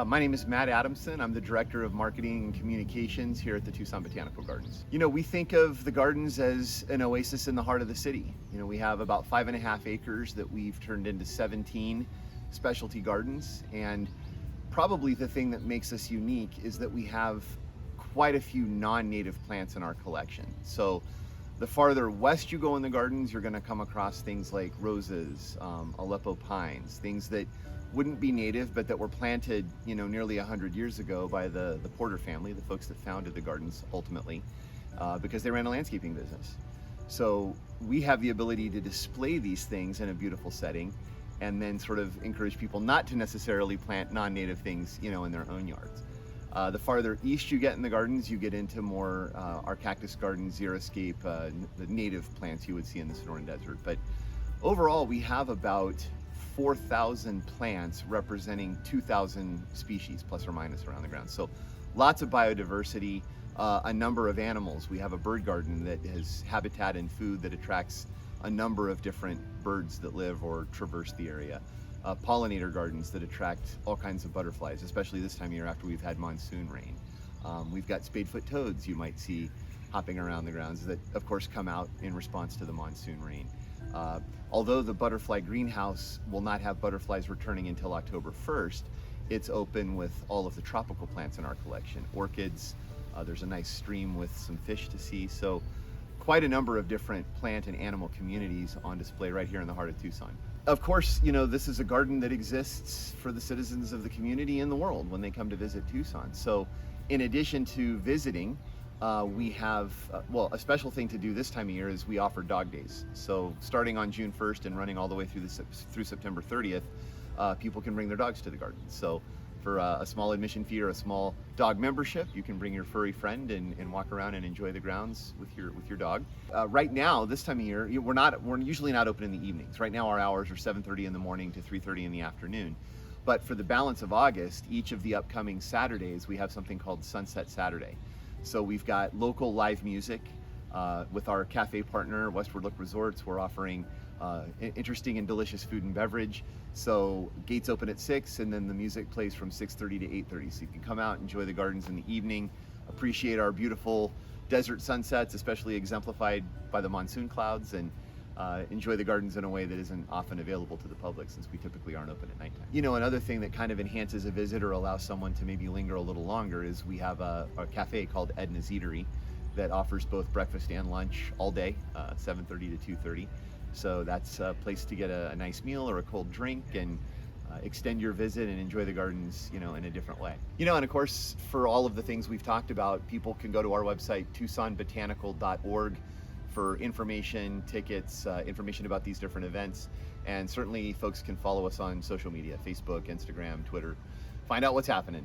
My name is Matt Adamson. I'm the Director of Marketing and Communications here at the Tucson Botanical Gardens. We think of the gardens as an oasis in the heart of the city. We have about 5.5 acres that we've turned into 17 specialty gardens, and probably the thing that makes us unique is that we have quite a few non-native plants in our collection. So the farther west you go in the gardens, you're going to come across things like roses, Aleppo pines, things that wouldn't be native, but that were planted, nearly 100 years ago by the Porter family, the folks that founded the gardens ultimately, because they ran a landscaping business. So we have the ability to display these things in a beautiful setting, and then sort of encourage people not to necessarily plant non-native things, in their own yards. The farther east you get in the gardens, you get into more our cactus garden, xeriscape, the native plants you would see in the Sonoran Desert. But overall, we have about 4,000 plants representing 2,000 species, plus or minus, around the ground. So lots of biodiversity, a number of animals. We have a bird garden that has habitat and food that attracts a number of different birds that live or traverse the area. Pollinator gardens that attract all kinds of butterflies, especially this time of year after we've had monsoon rain. We've got spadefoot toads you might see hopping around the grounds that of course come out in response to the monsoon rain. Although the butterfly greenhouse will not have butterflies returning until October 1st, it's open with all of the tropical plants in our collection. Orchids, there's a nice stream with some fish to see. So quite a number of different plant and animal communities on display right here in the heart of Tucson. Of course, this is a garden that exists for the citizens of the community and the world when they come to visit Tucson. So in addition to visiting, we have, a special thing to do this time of year is we offer dog days. So starting on June 1st and running all the way through September 30th, people can bring their dogs to the garden. So for a small admission fee or a small dog membership, you can bring your furry friend and walk around and enjoy the grounds with your dog. Right now, this time of year, we're usually not open in the evenings. Right now our hours are 7:30 in the morning to 3:30 in the afternoon. But for the balance of August, each of the upcoming Saturdays, we have something called Sunset Saturday. So we've got local live music with our cafe partner, Westward Look Resorts. We're offering interesting and delicious food and beverage. So gates open at 6, and then the music plays from 6:30 to 8:30. So you can come out, enjoy the gardens in the evening, appreciate our beautiful desert sunsets, especially exemplified by the monsoon clouds, and enjoy the gardens in a way that isn't often available to the public since we typically aren't open at nighttime. Another thing that kind of enhances a visit or allows someone to maybe linger a little longer is we have a cafe called Esmeraldas Eatery that offers both breakfast and lunch all day, 7:30 to 2:30. So that's a place to get a nice meal or a cold drink and extend your visit and enjoy the gardens, in a different way. And of course, for all of the things we've talked about, people can go to our website, tucsonbotanical.org, for information, tickets, information about these different events. And certainly folks can follow us on social media, Facebook, Instagram, Twitter, find out what's happening.